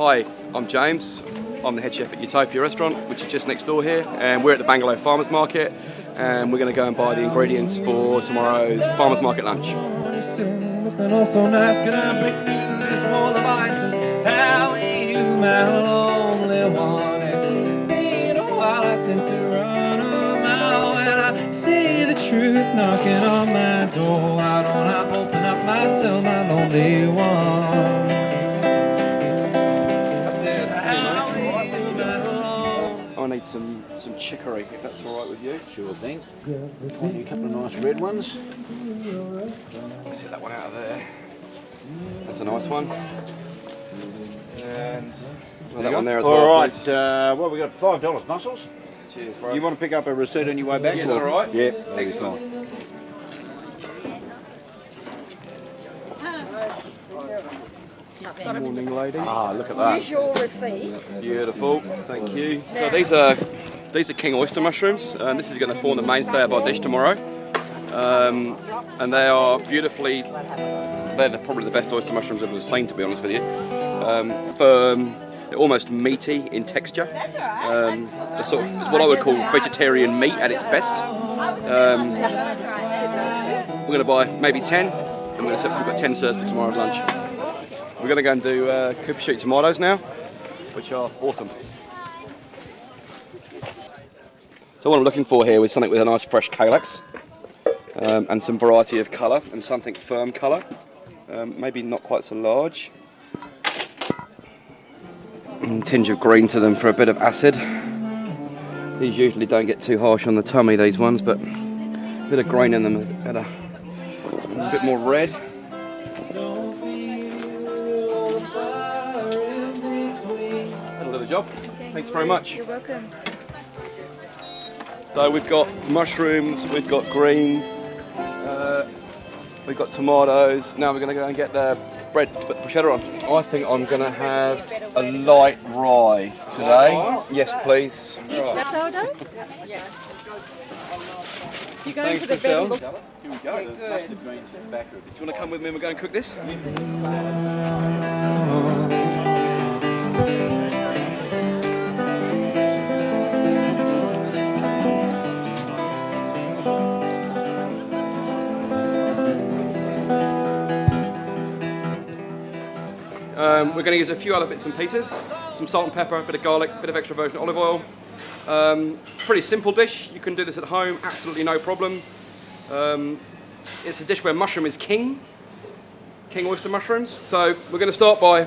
Hi, I'm James. I'm the head chef at Utopia restaurant, which is just next door here, and we're at the Bangalore Farmers Market, and we're going to go and buy the ingredients for tomorrow's Farmers Market lunch. Looking all so nice, can I break through this wall of ice? And how are you, my lonely one? It's been a while, I tend to run a mile when I see the truth knocking on my door. Why don't I open up myself, my lonely one? I need some chicory, if that's all right with you. Sure thing. Find you a couple of nice red ones. Let's get that one out of there. That's a nice one. And that one there as well. All right. Well, we got $5 mussels. Cheers, bro. You want to pick up a receipt on your way back? Yeah, all right. Yeah. Excellent. Good morning, lady. Ah, look at that. Use your receipt. Beautiful, thank you. So these are king oyster mushrooms, and this is going to form the mainstay of our dish tomorrow. And they are beautifully, probably the best oyster mushrooms I've ever seen, to be honest with you. Firm, they're almost meaty in texture. They're sort of, it's what I would call vegetarian meat at its best. We're going to buy maybe 10, and we've got 10 serves for tomorrow's lunch. We're going to go and do Cooper Street tomatoes now, which are awesome. So what I'm looking for here is something with a nice fresh calyx and some variety of colour and something firm colour, maybe not quite so large. And a tinge of green to them for a bit of acid. These usually don't get too harsh on the tummy, these ones, but a bit of green in them and a bit more red. That'll do the job. Thanks very much. You're welcome. So we've got mushrooms, we've got greens, we've got tomatoes. Now we're going to go and get the bread to put the cheddar on. I think I'm going to have a light rye today. Yes, please. Sourdough? Yeah. You going Thanks, for the Michelle. bed? Here we go. Yeah, good. Do you want to come with me and we're going to cook this? We're going to use a few other bits and pieces, some salt and pepper, a bit of garlic, a bit of extra virgin olive oil. Pretty simple dish, you can do this at home, absolutely no problem. It's a dish where mushroom is king oyster mushrooms. So we're going to start by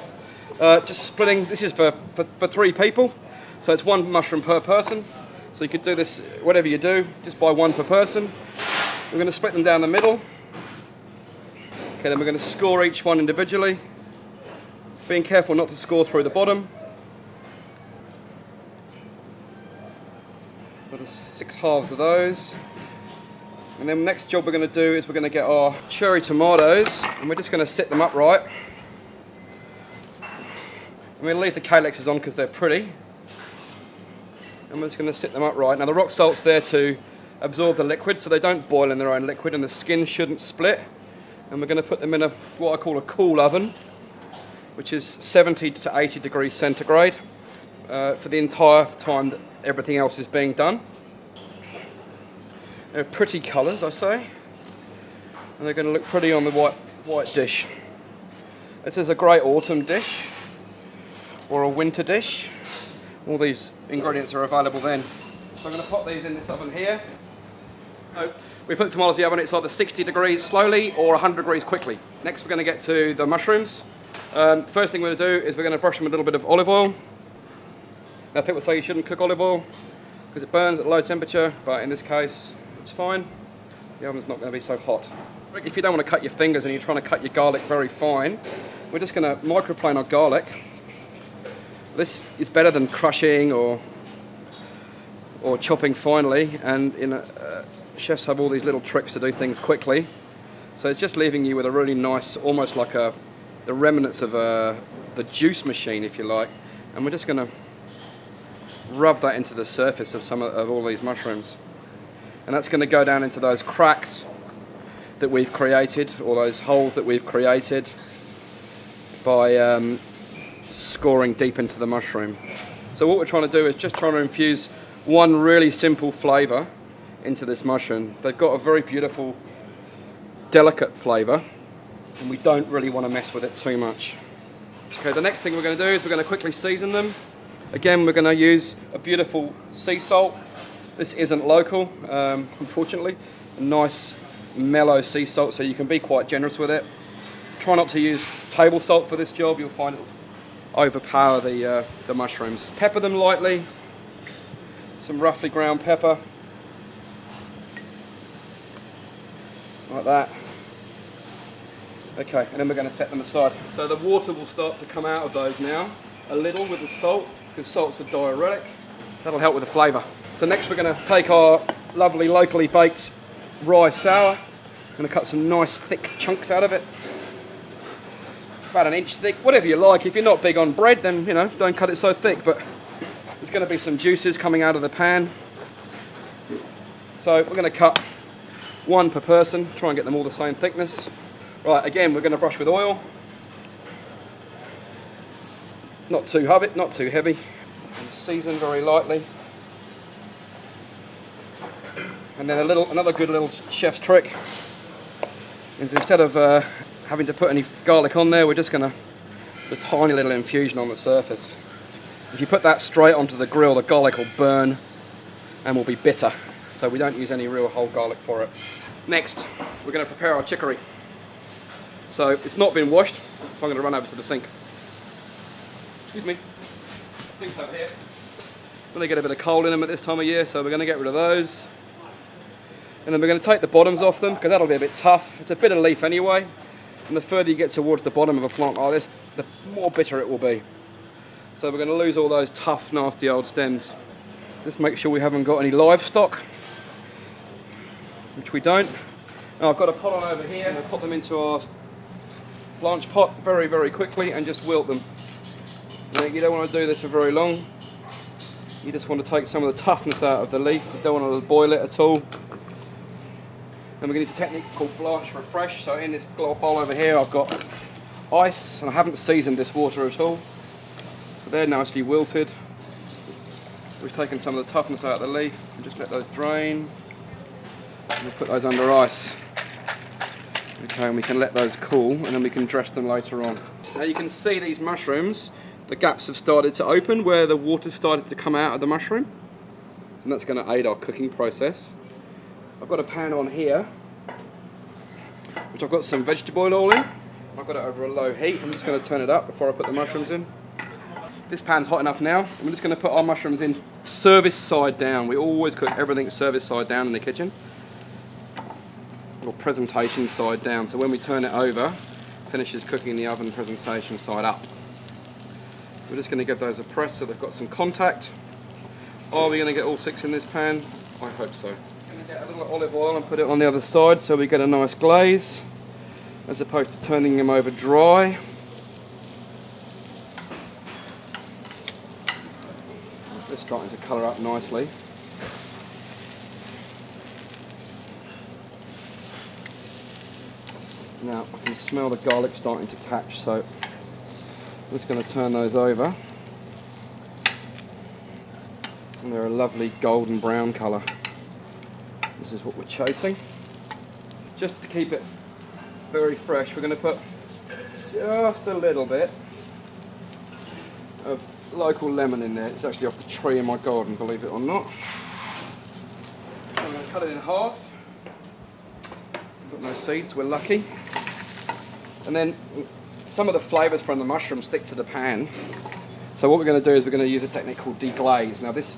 just splitting, this is for 3 people, so it's 1 mushroom per person. So you could do this, whatever you do, just buy 1 per person. We're going to split them down the middle. Okay, then we're going to score each one individually. Being careful not to score through the bottom. Got 6 halves of those. And then the next job we're going to do is we're going to get our cherry tomatoes and we're just going to set them upright. I'm going to leave the calyxes on because they're pretty. And we're just going to sit them upright. Now the rock salt's there to absorb the liquid so they don't boil in their own liquid and the skin shouldn't split. And we're going to put them in what I call a cool oven, which is 70 to 80 degrees centigrade for the entire time that everything else is being done. They're pretty colours, I say, and they're going to look pretty on the white dish. This is a great autumn dish or a winter dish. All these ingredients are available then. So I'm going to pop these in this oven here. So we put the tomatoes in the oven, it's either 60 degrees slowly or 100 degrees quickly. Next we're going to get to the mushrooms. First thing we're going to do is we're going to brush them with a little bit of olive oil. Now people say you shouldn't cook olive oil because it burns at low temperature, but in this case it's fine. The oven's not going to be so hot. If you don't want to cut your fingers and you're trying to cut your garlic very fine, we're just going to microplane our garlic. This is better than crushing or chopping finely, and chefs have all these little tricks to do things quickly. So it's just leaving you with a really nice, almost like the remnants of the juice machine, if you like, and we're just going to rub that into the surface of all these mushrooms, and that's going to go down into those cracks that we've created, or those holes that we've created by scoring deep into the mushroom. So what we're trying to do is just trying to infuse one really simple flavour into this mushroom. They've got a very beautiful, delicate flavour, and we don't really want to mess with it too much. Okay, the next thing we're going to do is we're going to quickly season them. Again, we're going to use a beautiful sea salt. This isn't local, unfortunately. A nice mellow sea salt, so you can be quite generous with it. Try not to use table salt for this job, you'll find it will overpower the mushrooms. Pepper them lightly, some roughly ground pepper, like that. Okay, and then we're going to set them aside. So the water will start to come out of those now, a little with the salt, because salt's a diuretic. That'll help with the flavour. So next we're going to take our lovely locally baked rye sour. I'm going to cut some nice thick chunks out of it. About an inch thick, whatever you like. If you're not big on bread, then you know, don't cut it so thick, but there's going to be some juices coming out of the pan. So we're going to cut one per person, try and get them all the same thickness. Right, again, we're going to brush with oil. Not too heavy, and season very lightly. And then another good little chef's trick is instead of having to put any garlic on there, we're just going to put a tiny little infusion on the surface. If you put that straight onto the grill, the garlic will burn and will be bitter. So we don't use any real whole garlic for it. Next, we're going to prepare our chicory. So it's not been washed, so I'm going to run over to the sink. Excuse me. Sink's over here. They get a bit of cold in them at this time of year, so we're going to get rid of those. And then we're going to take the bottoms off them, because that'll be a bit tough. It's a bit of leaf anyway, and the further you get towards the bottom of a plant like this, the more bitter it will be. So we're going to lose all those tough, nasty old stems. Just make sure we haven't got any livestock, which we don't. Now I've got a pot on over here, and I'll put them into our blanch pot very, very quickly and just wilt them. Now, you don't want to do this for very long. You just want to take some of the toughness out of the leaf. You don't want to boil it at all. And we're going to use a technique called blanch refresh. So in this bowl over here I've got ice, and I haven't seasoned this water at all. So they're nicely wilted. We've taken some of the toughness out of the leaf and just let those drain. And we'll put those under ice. Okay, and we can let those cool, and then we can dress them later on. Now you can see these mushrooms, the gaps have started to open where the water started to come out of the mushroom. And that's going to aid our cooking process. I've got a pan on here, which I've got some vegetable oil in. I've got it over a low heat. I'm just going to turn it up before I put the mushrooms in. This pan's hot enough now. I'm just going to put our mushrooms in service side down. We always cook everything service side down in the kitchen. Or presentation side down. So when we turn it over, it finishes cooking in the oven presentation side up. We're just going to give those a press so they've got some contact. Are we going to get all 6 in this pan? I hope so. I'm going to get a little olive oil and put it on the other side so we get a nice glaze, as opposed to turning them over dry. They're starting to colour up nicely. Now I can smell the garlic starting to catch, so I'm just going to turn those over. And they're a lovely golden brown colour. This is what we're chasing. Just to keep it very fresh, we're going to put just a little bit of local lemon in there. It's actually off the tree in my garden, believe it or not. I'm going to cut it in half. Got no seeds, we're lucky. And then some of the flavours from the mushroom stick to the pan. So what we're going to do is we're going to use a technique called deglaze. Now this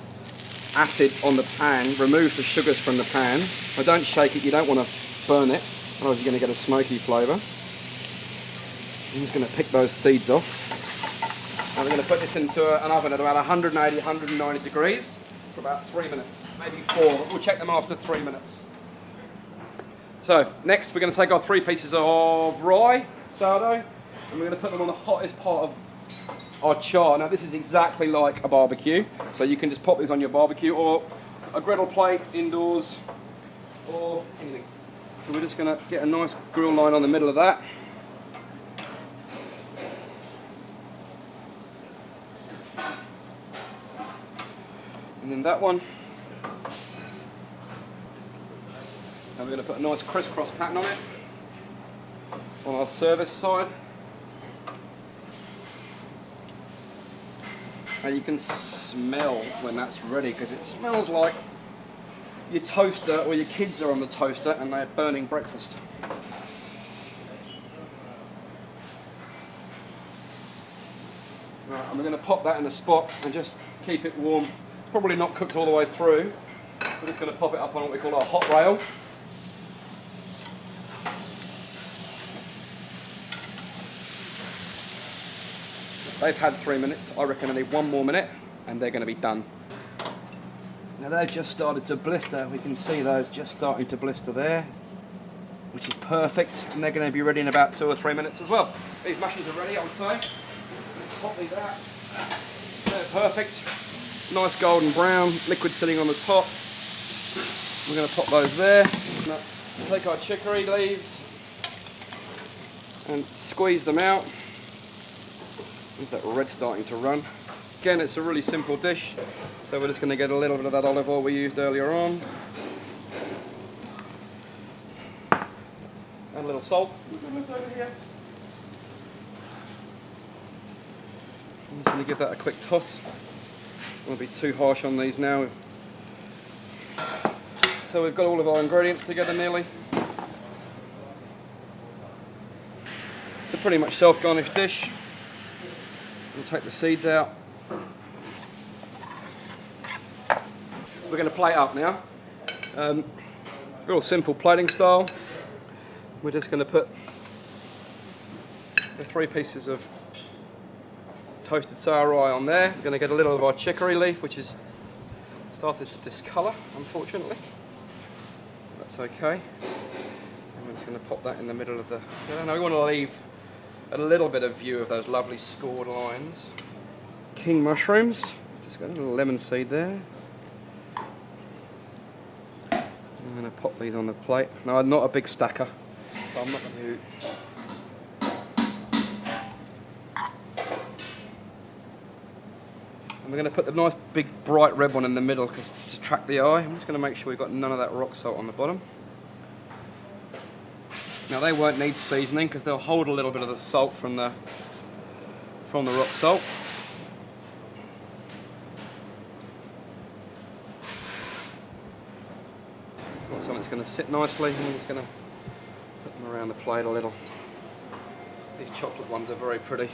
acid on the pan removes the sugars from the pan. But don't shake it, you don't want to burn it, otherwise you're going to get a smoky flavour. I'm just going to pick those seeds off. Now we're going to put this into an oven at about 180, 190 degrees for about 3 minutes, maybe 4. We'll check them after 3 minutes. So next we're going to take our 3 pieces of rye sourdough, and we're going to put them on the hottest part of our char. Now this is exactly like a barbecue, so you can just pop these on your barbecue or a griddle plate indoors or anything. So we're just going to get a nice grill line on the middle of that. And then that one. And we're going to put a nice crisscross pattern on it. On our service side. And you can smell when that's ready, because it smells like your toaster or your kids are on the toaster and they're burning breakfast. Right, and we're going to pop that in a spot and just keep it warm. It's probably not cooked all the way through. We're just going to pop it up on what we call our hot rail. They've had 3 minutes. I reckon I need 1 more minute and they're going to be done. Now they've just started to blister. We can see those just starting to blister there, which is perfect. And they're going to be ready in about 2 or 3 minutes as well. These mashes are ready, I would say. Let's pop these out. They're perfect. Nice golden brown, liquid sitting on the top. We're going to pop those there. Now, take our chicory leaves and squeeze them out. There's that red starting to run. Again, it's a really simple dish, so we're just going to get a little bit of that olive oil we used earlier on. And a little salt. Over here. I'm just going to give that a quick toss. I won't be too harsh on these now. So we've got all of our ingredients together nearly. It's a pretty much self-garnished dish. We'll take the seeds out. We're going to plate up now. Real simple plating style. We're just going to put the 3 pieces of toasted sour rye on there. We're going to get a little of our chicory leaf, which is started to discolour, unfortunately. That's okay. And we're just going to pop that in the middle of the... I know we want to leave a little bit of view of those lovely scored lines. King mushrooms. Just got a little lemon seed there. I'm going to pop these on the plate. No, I'm not a big stacker, so I'm not going to... And we're going to put the nice big bright red one in the middle to attract the eye. I'm just going to make sure we've got none of that rock salt on the bottom. Now they won't need seasoning because they'll hold a little bit of the salt from the rock salt. Got some that's going to sit nicely, and we're just going to put them around the plate a little. These chocolate ones are very pretty.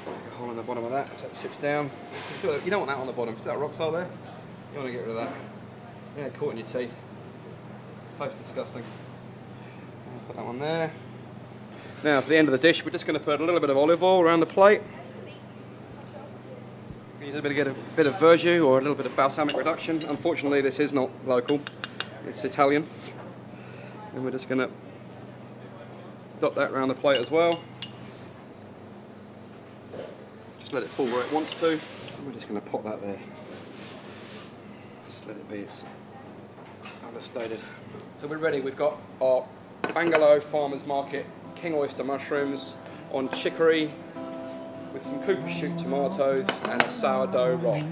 Make a hole in the bottom of that so it sits down. You don't want that on the bottom. See that rock salt there? You want to get rid of that. Yeah, caught in your teeth. Tastes disgusting. Put that one there. Now for the end of the dish, we're just going to put a little bit of olive oil around the plate. You need get a bit of verjus or a little bit of balsamic reduction. Unfortunately, this is not local; it's Italian. And we're just going to dot that around the plate as well. Just let it fall where it wants to. And we're just going to pop that there. Just let it be. It's understated. So we're ready. We've got our Bangalore Farmers Market king oyster mushrooms on chicory with some Cooper shoot tomatoes and a sourdough roll.